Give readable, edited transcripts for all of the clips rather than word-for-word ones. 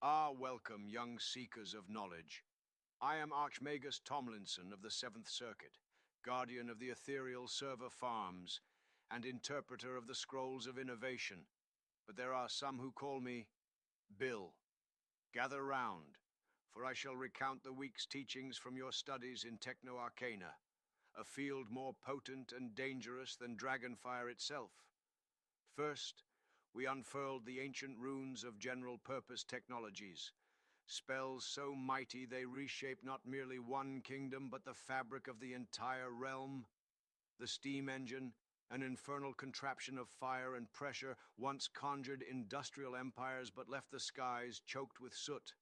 Welcome, young seekers of knowledge. I am Archmagus Tomlinson of the Seventh Circuit, guardian of the ethereal server farms, and interpreter of the scrolls of innovation. But there are some who call me Bill. Gather round, for I shall recount the week's teachings from your studies in techno-arcana, a field more potent and dangerous than dragonfire itself. First, we unfurled the ancient runes of general-purpose technologies, spells so mighty they reshape not merely one kingdom but the fabric of the entire realm. The steam engine, an infernal contraption of fire and pressure, once conjured industrial empires but left the skies choked with soot.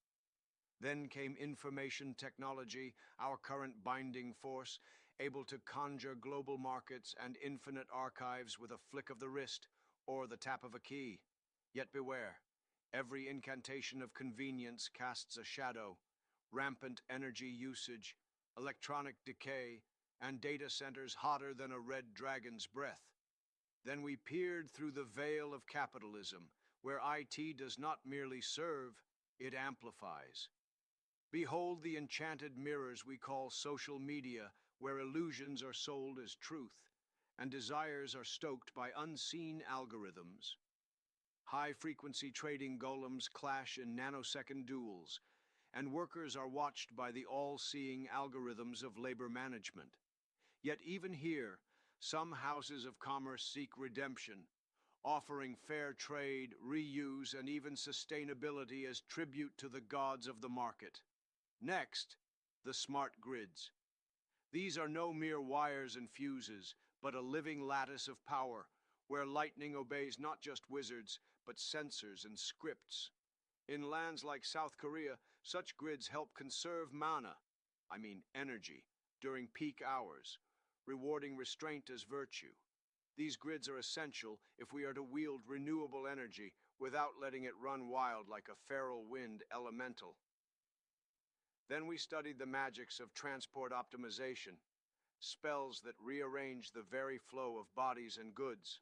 Then came information technology, our current binding force, able to conjure global markets and infinite archives with a flick of the wrist or the tap of a key. Yet beware, every incantation of convenience casts a shadow. Rampant energy usage, electronic decay, and data centers hotter than a red dragon's breath. Then we peered through the veil of capitalism, where IT does not merely serve, it amplifies. Behold the enchanted mirrors we call social media, where illusions are sold as truth, and desires are stoked by unseen algorithms. High-frequency trading golems clash in nanosecond duels, and workers are watched by the all-seeing algorithms of labor management. Yet even here, some houses of commerce seek redemption, offering fair trade, reuse, and even sustainability as tribute to the gods of the market. Next, the smart grids. These are no mere wires and fuses, but a living lattice of power, where lightning obeys not just wizards, but sensors and scripts. In lands like South Korea, such grids help conserve energy, during peak hours, rewarding restraint as virtue. These grids are essential if we are to wield renewable energy without letting it run wild like a feral wind elemental. Then we studied the magics of transport optimization, spells that rearrange the very flow of bodies and goods.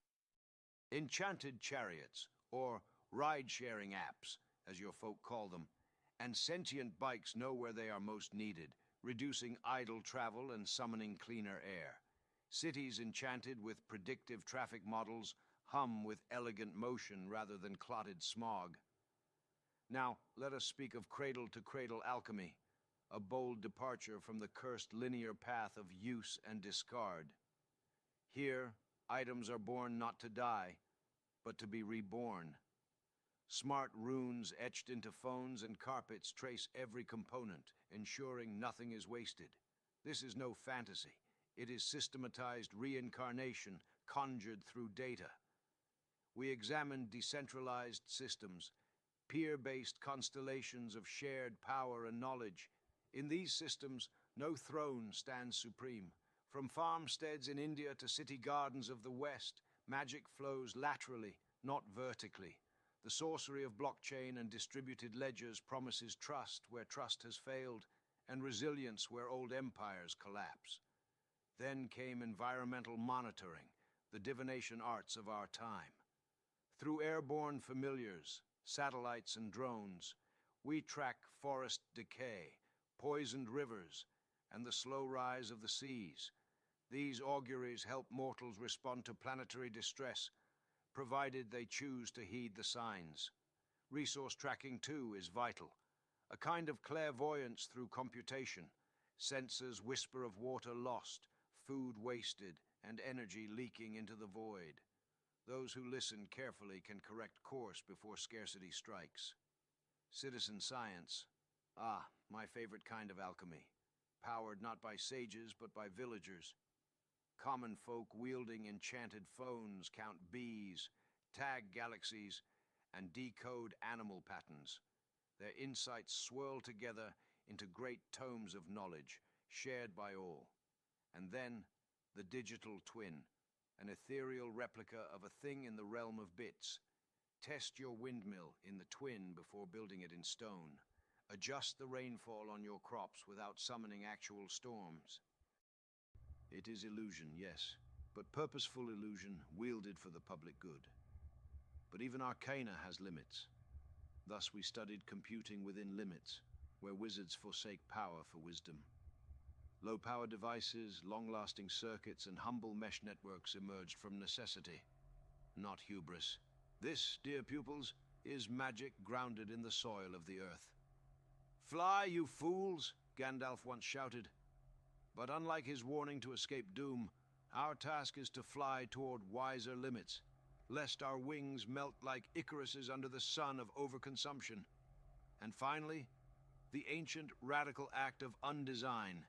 Enchanted chariots, or ride-sharing apps, as your folk call them, and sentient bikes know where they are most needed, reducing idle travel and summoning cleaner air. Cities enchanted with predictive traffic models hum with elegant motion rather than clotted smog. Now, let us speak of cradle-to-cradle alchemy, a bold departure from the cursed linear path of use and discard. Here, items are born not to die, but to be reborn. Smart runes etched into phones and carpets trace every component, ensuring nothing is wasted. This is no fantasy. It is systematized reincarnation conjured through data. We examined decentralized systems, peer-based constellations of shared power and knowledge. In these systems, no throne stands supreme. From farmsteads in India to city gardens of the West, magic flows laterally, not vertically. The sorcery of blockchain and distributed ledgers promises trust where trust has failed, and resilience where old empires collapse. Then came environmental monitoring, the divination arts of our time. Through airborne familiars, satellites and drones, we track forest decay, poisoned rivers, and the slow rise of the seas. These auguries help mortals respond to planetary distress, provided they choose to heed the signs. Resource tracking, too, is vital. A kind of clairvoyance through computation. Sensors whisper of water lost, food wasted, and energy leaking into the void. Those who listen carefully can correct course before scarcity strikes. Citizen science. My favorite kind of alchemy. Powered not by sages, but by villagers. Common folk wielding enchanted phones count bees, tag galaxies, and decode animal patterns. Their insights swirl together into great tomes of knowledge, shared by all. And then, the digital twin, an ethereal replica of a thing in the realm of bits. Test your windmill in the twin before building it in stone. Adjust the rainfall on your crops without summoning actual storms. It is illusion, yes, but purposeful illusion wielded for the public good. But even arcana has limits. Thus we studied computing within limits, where wizards forsake power for wisdom. Low-power devices, long-lasting circuits, and humble mesh networks emerged from necessity, not hubris. This, dear pupils, is magic grounded in the soil of the earth. "Fly, you fools!" Gandalf once shouted. But unlike his warning to escape doom, our task is to fly toward wiser limits, lest our wings melt like Icarus's under the sun of overconsumption. And finally, the ancient radical act of undesign,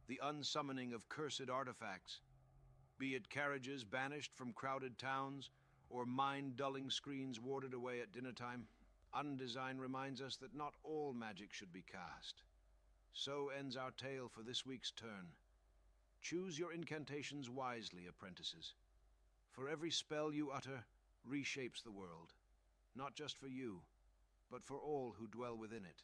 the unsummoning of cursed artifacts. Be it carriages banished from crowded towns, or mind-dulling screens warded away at dinner time, undesign reminds us that not all magic should be cast. So ends our tale for this week's turn. Choose your incantations wisely, apprentices. For every spell you utter reshapes the world, not just for you, but for all who dwell within it.